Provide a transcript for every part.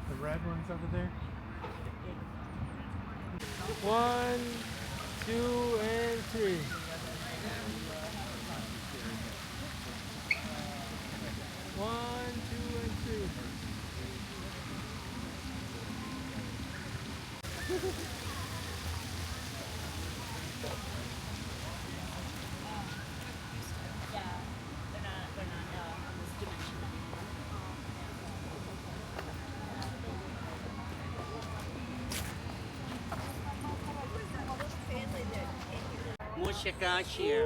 The red ones over there. 1, 2, and 3. One, two, and 3. Mushaka cheer.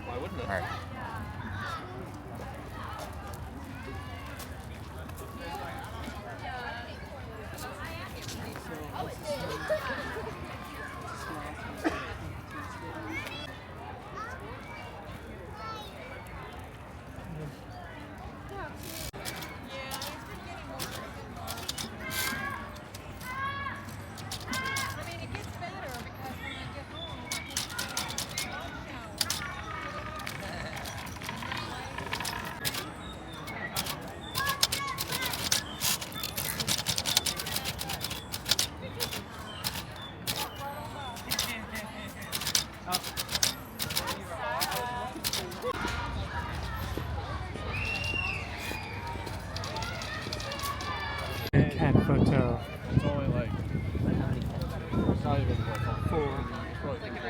Why wouldn't it? All right. Cat photo. It's only like, it's not even like 4. It's probably 3.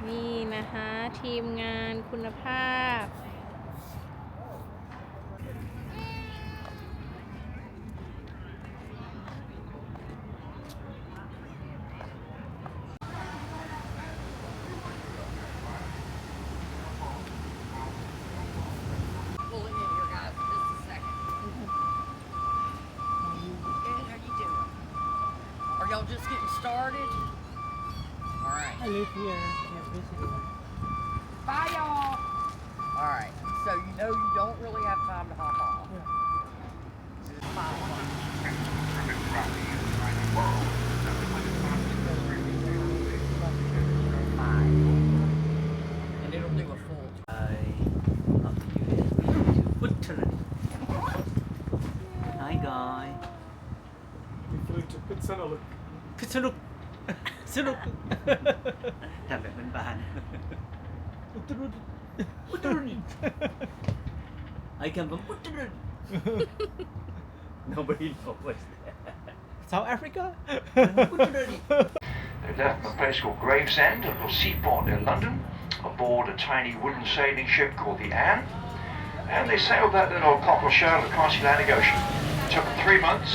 นี่นะคะทีมงานคุณภาพ Pulling in here, guys, just a second. Okay, how you doing? Are y'all just getting started? All right. I live here. Bye, y'all. All right. So you know you don't really have time to hop off. It's 5 o'clock. And it'll do a full. Hi guys. We flew to Pittsburgh. สนุก สนุก ทำแบบบ้าน อุตรุด ๆอุตรดิตถ์ I come from อุตรดิตถ์ Nobody knows that. South Africa? อุตรดิตถ์ They left from a place called Gravesend, a little seaport near London, aboard a tiny wooden sailing ship called the Anne. And they sailed that little cockle shell across the Atlantic Ocean. It took them 3 months.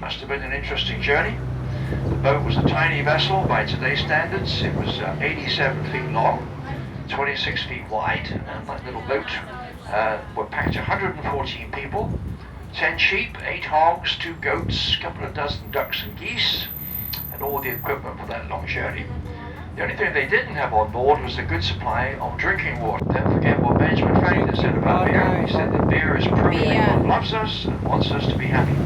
Must have been an interesting journey. The boat was a tiny vessel by today's standards. It was 87 feet long, 26 feet wide, and that little boat were packed 114 people, 10 sheep, 8 hogs, 2 goats, a couple of dozen ducks and geese, and all the equipment for that long journey. The only thing they didn't have on board was a good supply of drinking water. Don't forget what Benjamin Franklin said about beer. He said that beer is proof that God loves us and wants us to be happy.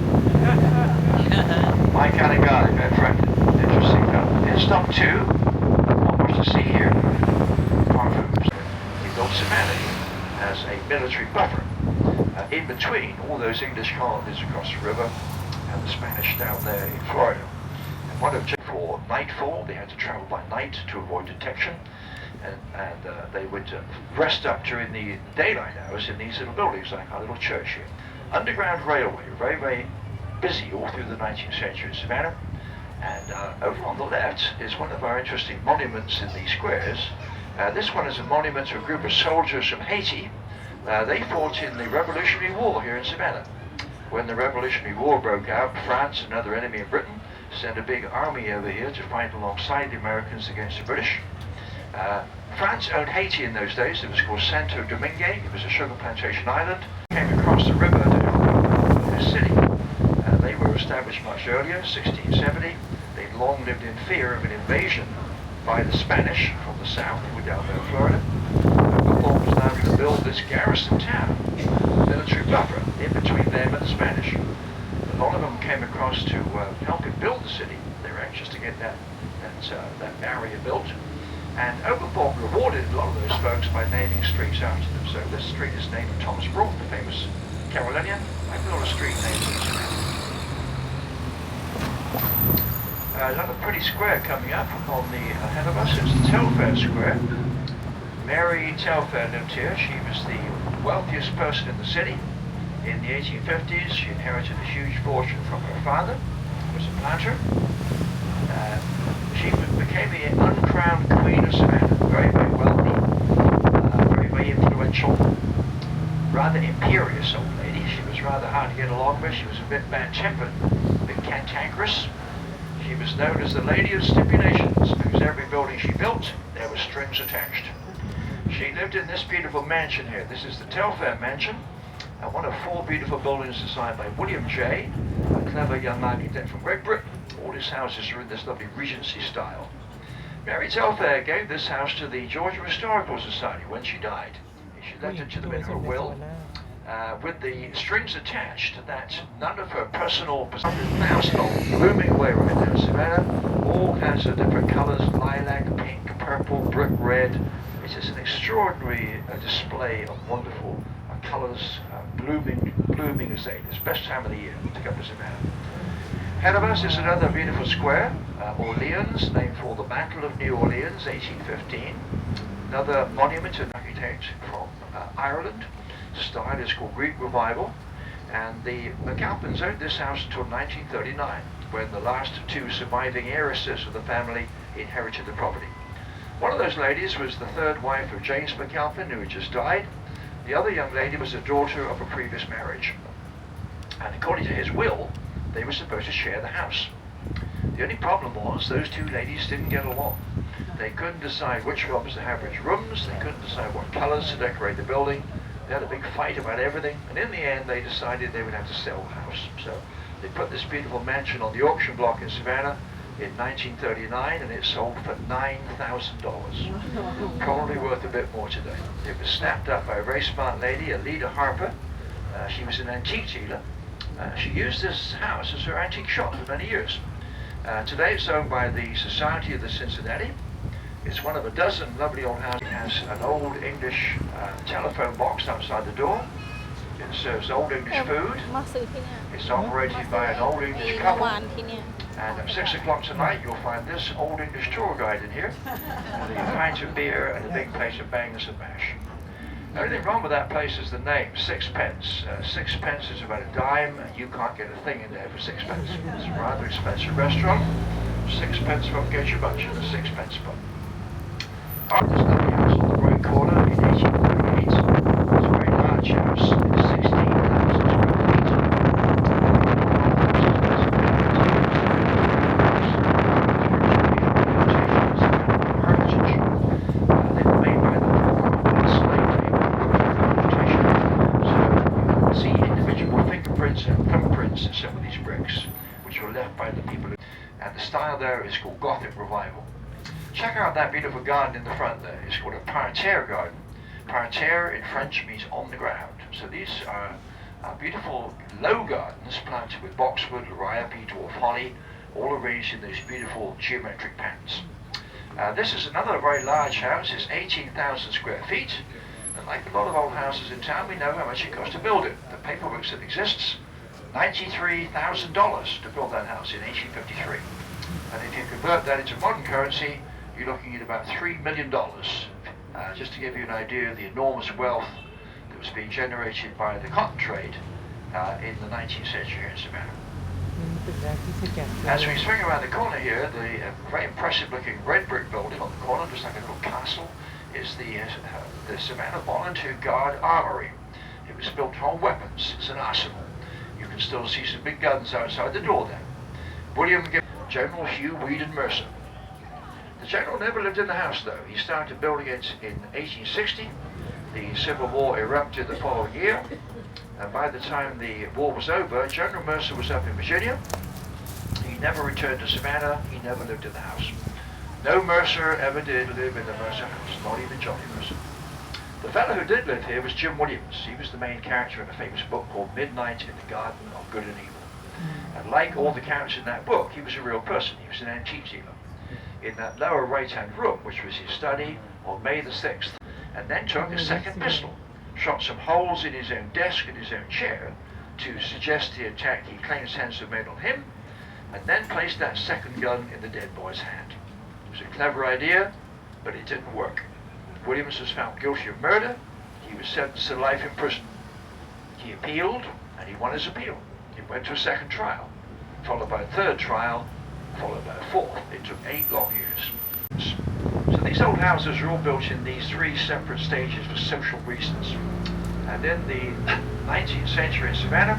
My kind of guy, Ben Franklin. Interesting fellow. In stop 2, not much to see here. Apart from he built Savannah as a military buffer in between all those English colonies across the river and the Spanish down there in Florida. And one object for nightfall, they had to travel by night to avoid detection, and they would rest up during the daylight hours in these little buildings like our little church here. Underground railway, very, very busy all through the 19th century in Savannah. And over on the left is one of our interesting monuments in these squares. This one is a monument to a group of soldiers from Haiti. They fought in the Revolutionary War here in Savannah. When the Revolutionary War broke out, France, another enemy of Britain, sent a big army over here to fight alongside the Americans against the British. France owned Haiti in those days. It was called Santo Domingue. It was a sugar plantation island. Came across the river to help this city. They were established much earlier, 1670. They'd long lived in fear of an invasion by the Spanish from the south, who were down there in Florida. The thought was now build this garrison town, military buffer, in between them and the Spanish. A lot of them came across to help him build the city. They were anxious to get that barrier built. And Oglethorpe rewarded a lot of those folks by naming streets after them. So this street is named for Thomas Broughton, the famous Carolinian. Like a lot of street names in this town. Another pretty square coming up on the ahead of us. It's the Telfair Square. Mary Telfair lived here. She was the wealthiest person in the city. In the 1850s, she inherited a huge fortune from her father, who was a planter. She became the uncrowned queen of Savannah, very, very wealthy, very, very influential, rather imperious old lady. She was rather hard to get along with. She was a bit bad-tempered, a bit cantankerous. She was known as the Lady of Stipulations, because every building she built, there were strings attached. She lived in this beautiful mansion here. This is the Telfair Mansion, one of 4 beautiful buildings designed by William J., a clever young architect from Great Britain. All his houses are in this lovely Regency style. Mary Telfair gave this house to the Georgia Historical Society when she died. She left it to them in her will, with the strings attached that none of her personal possessions now stole, blooming away right now. Savannah, all kinds of different colors, lilac, pink, purple, brick red. It is an extraordinary display of wonderful colors, blooming azaleas. Best time of the year to come to Savannah. Ahead of us is another beautiful square, Orleans, named for the Battle of New Orleans, 1815. Another monument to an architect from Ireland. The style is called Greek Revival. And the McAlpins owned this house until 1939, when the last 2 surviving heiresses of the family inherited the property. One of those ladies was the 3rd wife of James McAlpin, who had just died. The other young lady was a daughter of a previous marriage. And according to his will, they were supposed to share the house. The only problem was those 2 ladies didn't get along. They couldn't decide which one was to have which rooms. They couldn't decide what colors to decorate the building. They had a big fight about everything. And in the end, they decided they would have to sell the house. So they put this beautiful mansion on the auction block in Savannah in 1939, and it sold for $9,000. Probably worth a bit more today. It was snapped up by a very smart lady, Alida Harper. She was an antique dealer. She used this house as her antique shop for many years. Today it's owned by the Society of the Cincinnati. It's one of a dozen lovely old houses. It has an old English telephone box outside the door. It serves old English food. มาซื้อที่เนี่ย It's operated by an old มี English เมื่อวาน couple. ที่เนี่ย And at 6 o'clock tonight, you'll find this old English tour guide in here, with a pint of beer and a big plate of bangers and mash. The only thing wrong with that place is the name, Sixpence. Sixpence is about a dime, and you can't get a thing in there for 6 pence. It's a rather expensive restaurant. 6 pence won't get you much in a 6 pence pub. This lovely house on the right corner in 1838. It's a very large house. It's 16,000 square feet. In some of these bricks, which were left by the people, and the style there is called Gothic Revival. Check out that beautiful garden in the front there. It's called a parterre garden. Parterre in French means on the ground. So these are beautiful low gardens planted with boxwood, liriope, dwarf holly, all arranged in these beautiful geometric patterns. This is another very large house. It's 18,000 square feet, and like a lot of old houses in town, we know how much it cost to build it. The paperwork that exists, $93,000 to build that house in 1853. And if you convert that into modern currency, you're looking at about $3 million. Just to give you an idea of the enormous wealth that was being generated by the cotton trade in the 19th century here in Savannah. As we swing around the corner here, the very impressive looking red brick building on the corner, just like a little castle, is the Savannah Volunteer Guard Armory. It was built to hold weapons. It's an arsenal. You can still see some big guns outside the door there. General Hugh Weedon Mercer. The general never lived in the house though. He started building it in 1860. The Civil War erupted the following year. And by the time the war was over, General Mercer was up in Virginia. He never returned to Savannah. He never lived in the house. No Mercer ever did live in the Mercer house, not even Johnny Mercer. The fellow who did live here was Jim Williams. He was the main character in a famous book called Midnight in the Garden of Good and Evil. And like all the characters in that book, he was a real person. He was an antique dealer. In that lower right-hand room, which was his study, on May the 6th, and then took a second pistol, shot some holes in his own desk and his own chair to suggest the attack he claims hands were made on him, and then placed that second gun in the dead boy's hand. It was a clever idea, but it didn't work. Williams was found guilty of murder. He was sentenced to life in prison. He appealed, and he won his appeal. He went to a second trial, followed by a third trial, followed by a fourth. It took 8 long years. So these old houses were all built in these 3 separate stages for social reasons. And in the 19th century in Savannah,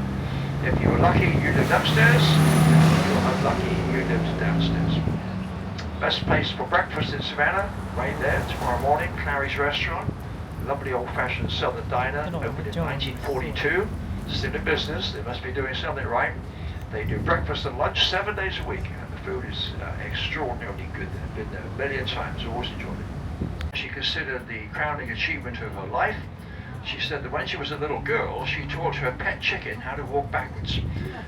if you were lucky, you lived upstairs. If you were unlucky, you lived downstairs. Best place for breakfast in Savannah, right there, tomorrow morning, Clary's Restaurant. Lovely old-fashioned southern diner, opened in 1942. Still in business, they must be doing something right. They do breakfast and lunch 7 days a week, and the food is extraordinarily good. I've been there a million times, always enjoyed it. She considered the crowning achievement of her life. She said that when she was a little girl, she taught her pet chicken how to walk backwards,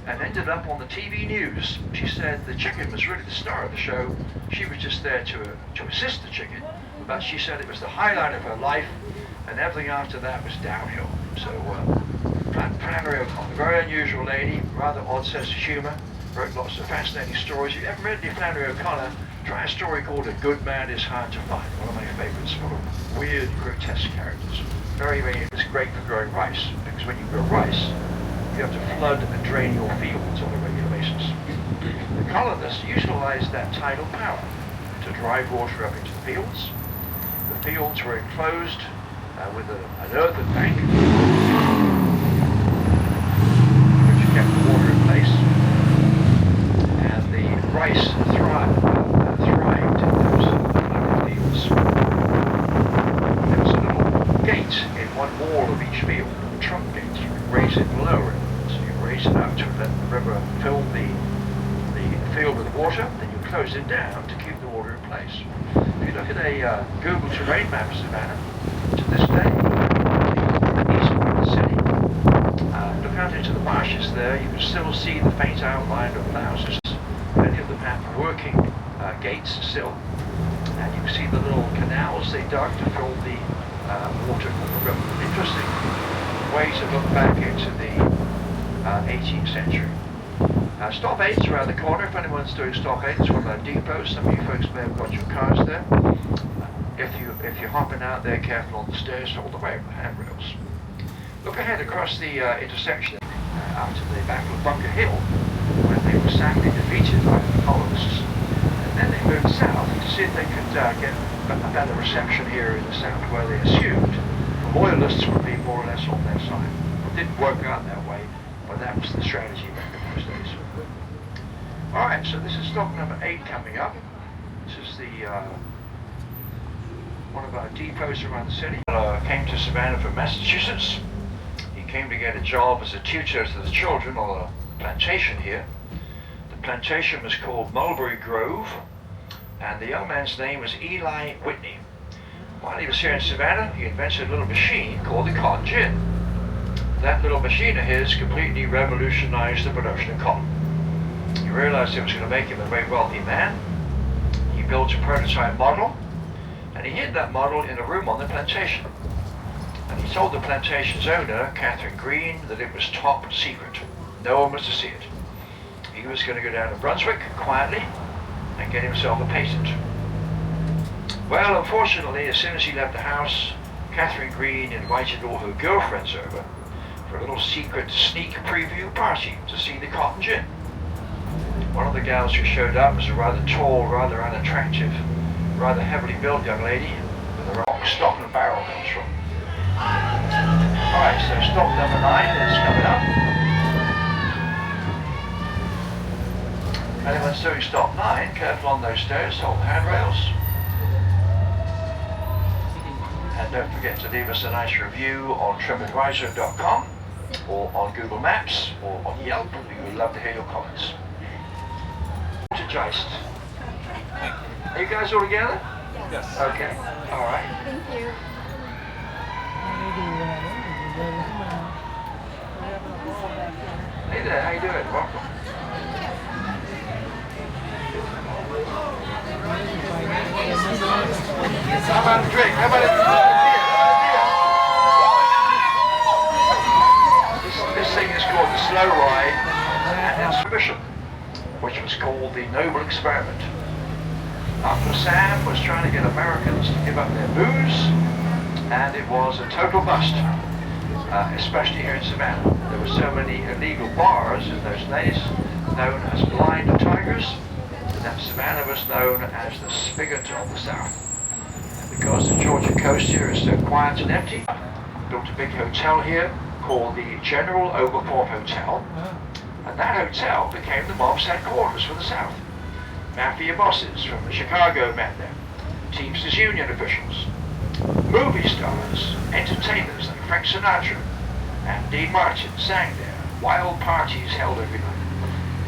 and ended up on the TV news. She said the chicken was really the star of the show. She was just there to assist the chicken, but she said it was the highlight of her life, and everything after that was downhill. So, Flannery O'Connor, very unusual lady, rather odd sense of humor, wrote lots of fascinating stories. If you ever read any Flannery O'Connor, try a story called A Good Man is Hard to Find, one of my favorites, full of weird, grotesque characters. It's great for growing rice, because when you grow rice, you have to flood and drain your fields on a regular basis. The colonists utilized that tidal power to drive water up into the fields. The fields were enclosed with an earthen bank, which kept the water in place, and the rice thrived in those local fields. There was a little gate in one wall of each field, a trunk gate. You could raise it and lower it. So you raise it up to let the river fill the field with water, then you close it down to keep the water in place. If you look at a Google terrain map of Savannah, to this day, the east part of the city, look out into the marshes there, you can still see the faint outline of the houses. Many of them have working gates still, and you can see the little canals they dug to fill the water from the river. Interesting way to look back into the 18th century. Stop 8's around the corner. If anyone's doing Stop 8, it's one of our depots. Some of you folks may have got your cars there. If you're hopping out there, careful on the stairs, hold away from the handrails. Look ahead across the intersection after the Battle of Bunker Hill, when they were sadly defeated by the colonists. And then they moved south to see if they could get a better reception here in the south, where they assumed the loyalists would be more or less on their side. It didn't work out that way, but that was the strategy back in those days. Alright, so this is stop number 8 coming up. This is the one of our depots around the city. Came to Savannah from Massachusetts. He came to get a job as a tutor to the children on a plantation here. The plantation was called Mulberry Grove, and the young man's name was Eli Whitney. While he was here in Savannah, he invented a little machine called the cotton gin. That little machine of his completely revolutionized the production of cotton. He realized it was going to make him a very wealthy man. He built a prototype model, and he hid that model in a room on the plantation. And he told the plantation's owner, Catherine Green, that it was top secret. No one was to see it. He was going to go down to Brunswick quietly and get himself a patent. Well, unfortunately, as soon as he left the house, Catherine Green invited all her girlfriends over for a little secret sneak preview party to see the cotton gin. One of the gals who showed up was a rather tall, rather unattractive, rather heavily built young lady with a rock stock and barrel comes from. Alright, so stop number 9 is coming up. Anyone's doing stop 9, careful on those stairs, hold the handrails. And don't forget to leave us a nice review on tripadvisor.com or on Google Maps or on Yelp. We would love to hear your comments. To Geist. Are you guys all together? Yes. Okay. All right. Thank you. เดินขึ้นมา Hey there, how you doing? Welcome. ไปเนี่ยเดินไม่ได้ How about a drink? How about a beer? This thing is called the slow ride and exhibition, which was called the Noble Experiment. Uncle Sam was trying to get Americans to give up their booze, and it was a total bust, especially here in Savannah. There were so many illegal bars in those days, known as blind tigers, that Savannah was known as the spigot of the South. And because the Georgia coast here is so quiet and empty, built a big hotel here called the General Oglethorpe Hotel, and that hotel became the mob's headquarters for the South. Mafia bosses from Chicago met there, Teamsters Union officials, movie stars, entertainers like Frank Sinatra and Dean Martin sang there. Wild parties held every night.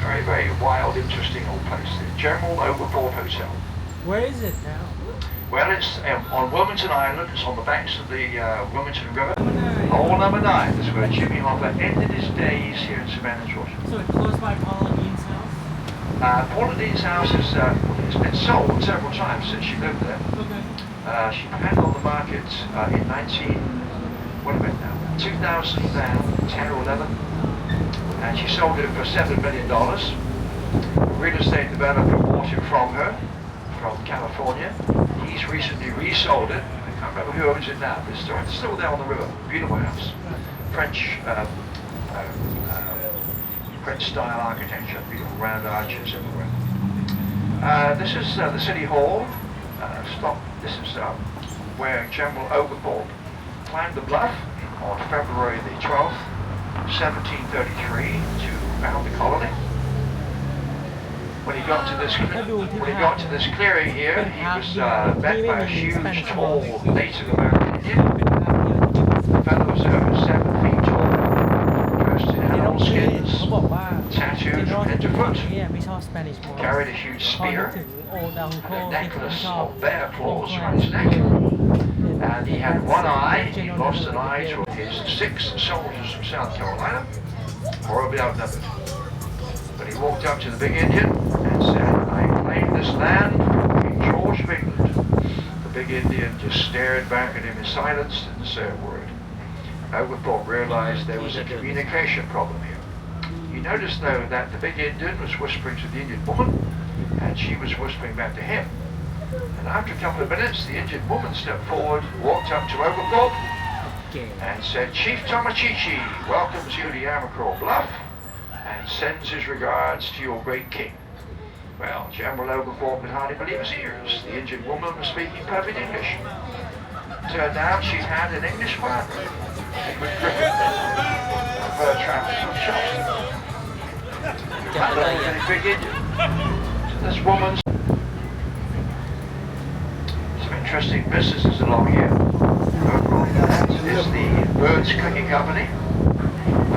Very, very wild, interesting old place. The General Oglethorpe Hotel. Where is it now? Well, it's on Wilmington Island. It's on the banks of the Wilmington River. Hole number 9. That's where Jimmy Hoffa ended his days here in Savannah, Georgia. So it's close by Paula Dean's house? Paula Dean's house has been sold several times since she lived there. Okay. She had on the market in 2010 or 11, and she sold it for $7 million. A real estate developer bought it from her, from California. He's recently resold it. I can't remember who owns it now, but it's still there on the river. Beautiful house. French style architecture, beautiful round arches everywhere. This is the City Hall. This is where General Oglethorpe climbed the bluff on February the 12th, 1733, to found the colony. When he got to this clearing here, he was met by a huge, tall Native American Indian. The fellow was over 7 feet tall, dressed in animal skins, เขาบอกว่า tattooed from head to foot, เนี่ยไม่ชอบ Spanish Moss carried a huge พอนึก spear, ถึงโอดังโค and a ที่ผม necklace ชอบ of bear claws around his neck. And he had one eye. He lost an eye to his 6 soldiers from South Carolina, horribly outnumbered. But he walked up to the big Indian and said, "I claim this land from King George of England." The big Indian just stared back at him in silence and didn't say a word. Oglethorpe realized there was a communication problem here. He noticed, though, that the big Indian was whispering to the Indian woman, and she was whispering back to him. And after a couple of minutes, the Indian woman stepped forward, walked up to Oglethorpe, and said, "Chief Tomachichi welcomes you to Yamacraw Bluff, and sends his regards to your great king." Well, General Oglethorpe could hardly believe his ears. The Indian woman was speaking perfect English. Turned out she'd had an English partner, Edward Griffin, a fur traffic from Charleston. That really big Indian. So this woman's some interesting businesses along here. This is the Birds Cooking Company.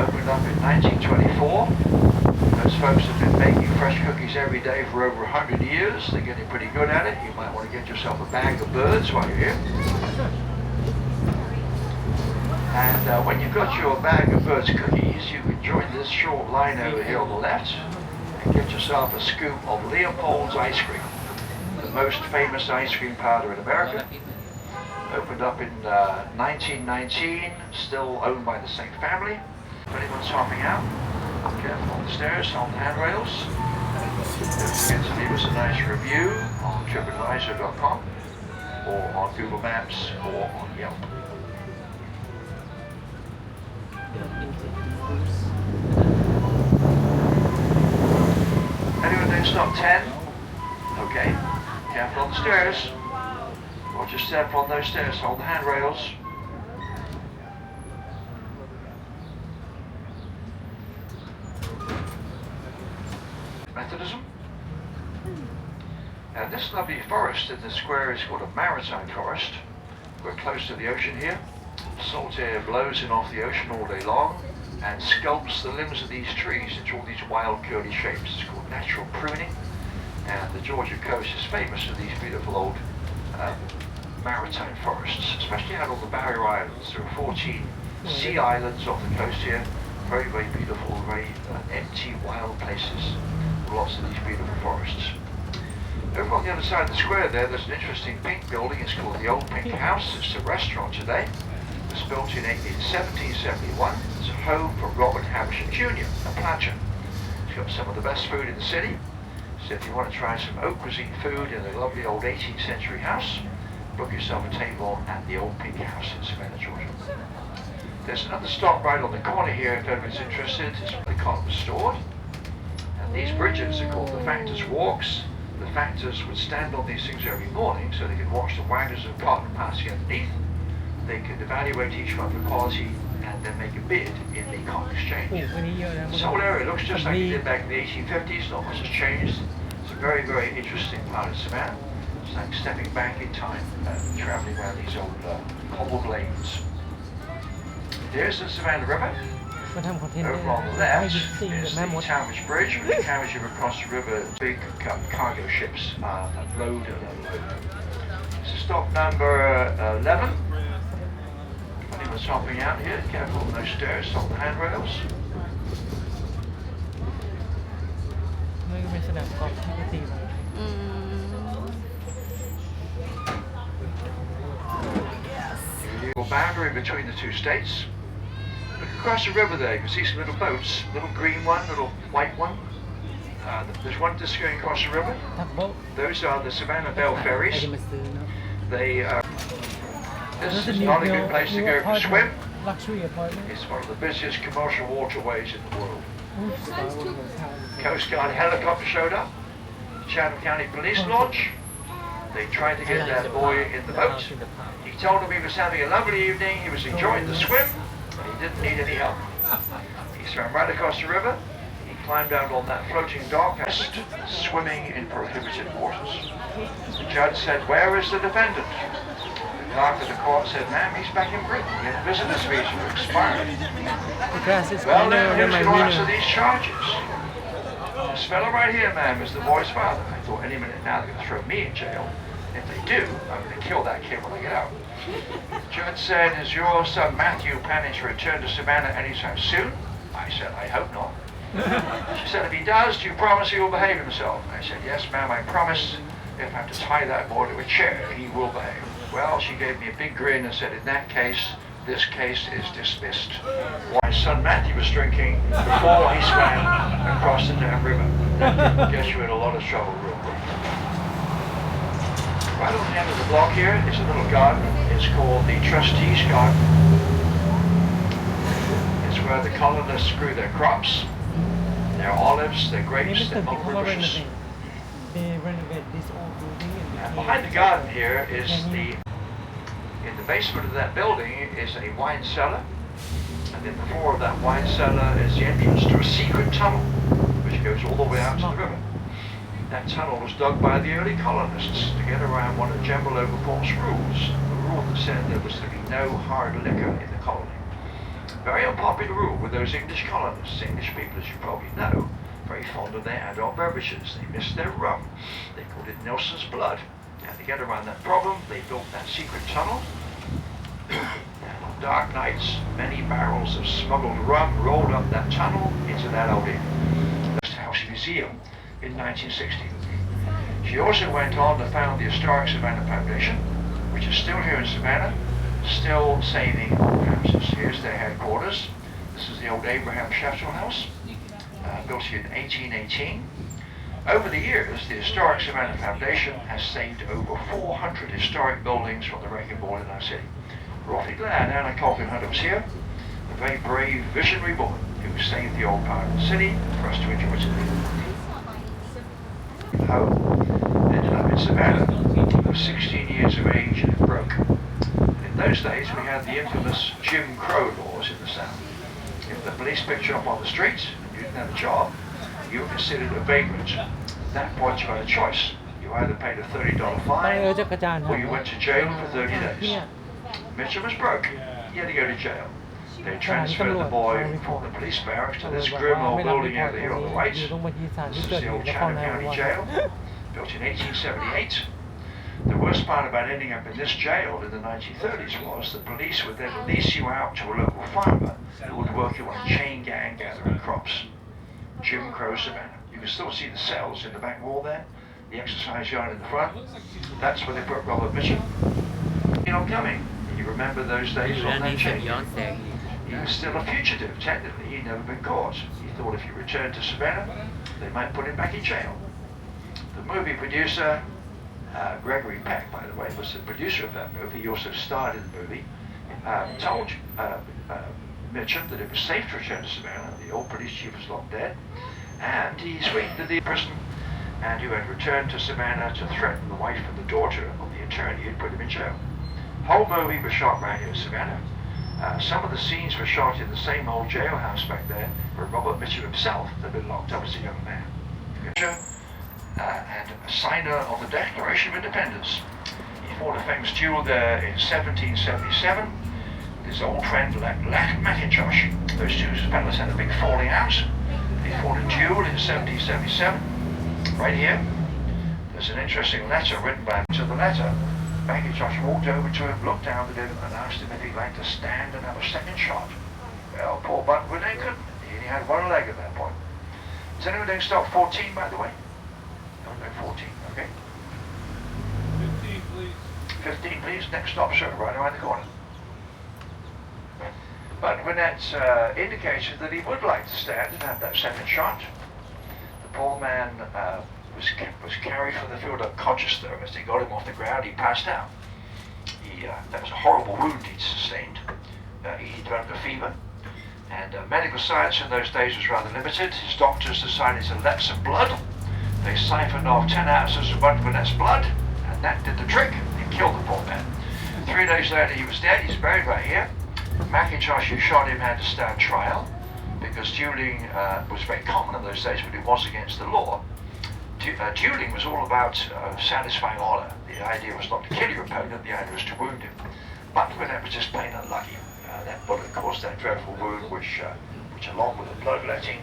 Opened up in 1924. Those folks have been making fresh cookies every day for over 100 years. They're getting pretty good at it. You might want to get yourself a bag of birds while you're here. And when you've got your bag of birds cookies, you can join this short line over here on the left and get yourself a scoop of Leopold's ice cream, the most famous ice cream parlor in America. Opened up in 1919, still owned by the same family. If anyone's hopping out, careful on the stairs, on the handrails. Don't forget to leave us a nice review on TripAdvisor.com or on Google Maps or on Yelp. Anyone next stop 10? Okay. Careful on the stairs. Watch your step on those stairs, hold the handrails. Methodism. And this lovely forest in the square is called a maritime forest. We're close to the ocean here. Salt air blows in off the ocean all day long and sculpts the limbs of these trees into all these wild curly shapes. It's called natural pruning. And the Georgia coast is famous for these beautiful old maritime forests, especially out on the barrier islands. There are 14 sea islands off the coast here. Very, very beautiful, very empty, wild places. Lots of these beautiful forests. Over on the other side of the square there's an interesting pink building. It's called the Old Pink House. It's a restaurant today. It was built in 1771. It's a home for Robert Havisham Jr., a planter. It's got some of the best food in the city. So if you want to try some haute cuisine food in a lovely old 18th century house, book yourself a table at the Old Pink House in Savannah, Georgia. There's another stop right on the corner here if anyone's interested. It's where the cotton was stored. And these bridges are called the Factors' Walks. The factors would stand on these things every morning so they could watch the wagons of cotton passing underneath. They could evaluate each one for quality and then make a bid in the cotton exchange. This whole area looks just like it did back in the 1850s. Not much has changed. It's a very, very interesting part of Savannah. It's like stepping back in time and traveling around these old cobbled lanes. There's the Savannah River. Over on the left is the Talmadge Bridge, which carries you across the river. Big cargo ships that load and unload. This is stop number 11. Anyone's hopping out here, careful on those stairs, on the handrails. นี่ก็เป็นสนามกอล์ฟที่ตีมา Your boundary between the two states. Look across the river there, you can see some little boats, little green one, little white one. There's one just going across the river. ทักโบ๊ะ Those are the Savannah Bell ใคร ferries. จะมาซื้อเนาะ They this is not a good place to go for a swim. Luxury apartment. It's one of the busiest commercial waterways in the world. Coast Guard helicopter showed up. Chatham County Police launch. They tried to get that boy in the boat. He told him he was having a lovely evening, he was enjoying the swim, and he didn't need any help. He swam right across the river. He climbed out on that floating dock, swimming in prohibited waters. The judge said, "Where is the defendant?" The clerk of the court said, "Ma'am, he's back in Britain. His visitor's visa expired." The grass is Well, greener then, than who's my going to answer window. these charges? This fellow right here, ma'am, is the boy's father. I thought any minute now they're going to throw me in jail. If they do, I'm going to kill that kid when I get out. The judge said, "Is your son Matthew planning to return to Savannah anytime soon?" I said, "I hope not." She said, "If he does, do you promise he will behave himself?" I said, "Yes, ma'am, I promise. If I have to tie that boy to a chair, he will behave." Well, she gave me a big grin and said, "In that case, this case is dismissed." My son Matthew was drinking before he swam across the damn river. That gets you in a lot of trouble real quick. Right on the end of the block here is a little garden. It's called the Trustees' Garden. It's where the colonists grew their crops, their olives, their นี่ grapes, เป็นตึ their กที่เขา mulberry bushes. renovate. They renovate this old building and And became behind the garden here is in the basement of that building is a wine cellar. And in the floor of that wine cellar is the entrance to a secret tunnel, which goes all the way out to the river. That tunnel was dug by the early colonists to get around one of General Overport's rules, the rule that said there was to be no hard liquor in the colony. Very unpopular rule with those English colonists. English people, as you probably know, very fond of their adult beverages. They missed their rum. They called it Nelson's blood. And to get around that problem, they built that secret tunnel. And on dark nights, many barrels of smuggled rum rolled up that tunnel into that old Inn House Museum in 1960. She also went on to found the historic Savannah Foundation, which is still here in Savannah, still saving old houses. Here's their headquarters. This is the old Abraham Sheffield House, built in 1818. Over the years, the historic Savannah Foundation has saved over 400 historic buildings from the wrecking ball in our city. We're awfully glad Anna Colvin Hunter was here, a very brave, visionary woman who saved the old part of the city for us to enjoy today. Home ended up in Savannah. I was 16 years of age and it broke. In those days, we had the infamous Jim Crow laws in the South. If the police picked you up on the street and you didn't have a job, you were considered a vagrant. At that point, you had a choice. You either paid a $30 fine จักรจันทร์ or you went to jail for 30 เนี่ย days. Mitchell was broke. He had to go to jail. They transferred the boy from the police barracks to this grim old building over here on the right. อยู่ตรงบัญชีศาล This ที่ is เกิด the เห old ตุนคร Chatham นาย County วัน Jail, built in 1878. There were worst part about ending up in this jail in the 1930s was the police would then release you out to a local farmer who would work you on a chain gang gathering crops. Jim Crow Savannah. You can still see the cells in the back wall there, the exercise yard in the front. That's where they put Robert Mitchell. You know, coming. You remember those days on that chain? He was still a fugitive, technically. He'd never been caught. He thought if he returned to Savannah, they might put him back in jail. The movie producer, Gregory Peck, by the way, was the producer of that movie. He also starred in the movie. Told Mitchum that it was safe to return to Savannah. The old police chief was long dead. And he sweetened the prison, and who had returned to Savannah to threaten the wife and the daughter of the attorney who had put him in jail. The whole movie was shot right here in Savannah. Some of the scenes were shot in the same old jailhouse back there where Robert Mitchell himself had been locked up as a young man. And a signer of the Declaration of Independence. He fought a famous duel there in 1777. His old friend Macintosh. Those two fellas had a big falling out. They fought a duel in 1777. Right here, there's an interesting letter written by him. To the letter, Macintosh walked over to him, looked down at him, and asked him if he'd like to stand and have a second shot. Well, poor Button couldn't. He only had one leg at that point. Is anyone doing stop 14, by the way? No, 14, okay. 15, please. 15, please. Next stop, sir, right around the corner. But Burnett indicated that he would like to stand and have that second shot. The poor man was carried from the field unconscious, though. As they got him off the ground, he passed out. That was a horrible wound he'd sustained. He developed a fever. And medical science in those days was rather limited. His doctors decided to let some blood. They siphoned off 10 ounces of Burnett's blood, and that did the trick. It killed the poor man. 3 days later, he was dead. He's buried right here. Macintosh, who shot him, had to stand trial because dueling was very common in those days, but it was against the law. Dueling was all about satisfying honor. The idea was not to kill your opponent, the idea was to wound him. But Burnett was just plain unlucky. That bullet caused that dreadful wound, which along with the bloodletting,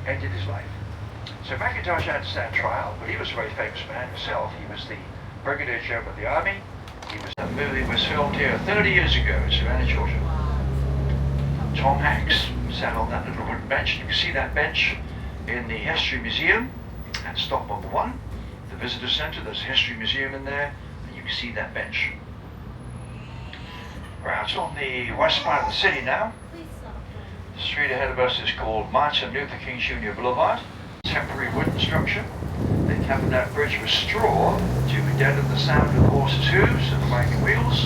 ended his life. So Macintosh had to stand trial, but he was a very famous man himself. He was the Brigadier General of the Army. The movie was filmed here 30 years ago in Savannah, Georgia. Tom Hanks sat on that little wooden bench. You can see that bench in the History Museum at stop number 1. The Visitor Center, there's a History Museum in there, and you can see that bench. Right, it's on the west part of the city now. The street ahead of us is called Martin Luther King Jr. Boulevard. Temporary wooden structure. They covered that bridge with straw to deaden the sound of horses' hooves and the wagon wheels.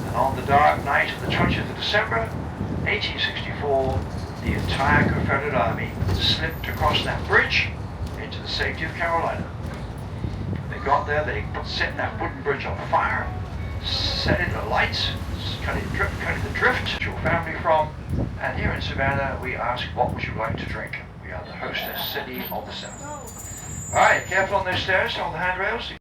And on the dark night of the 20th of December, 1864, the entire Confederate Army slipped across that bridge into the safety of Carolina. They got there, they set that wooden bridge on fire, set it alight, cutting the drift your family from, and here in Savannah we ask, what would you like to drink? We are the hostess city of the South. Alright, careful on those stairs, on the handrails.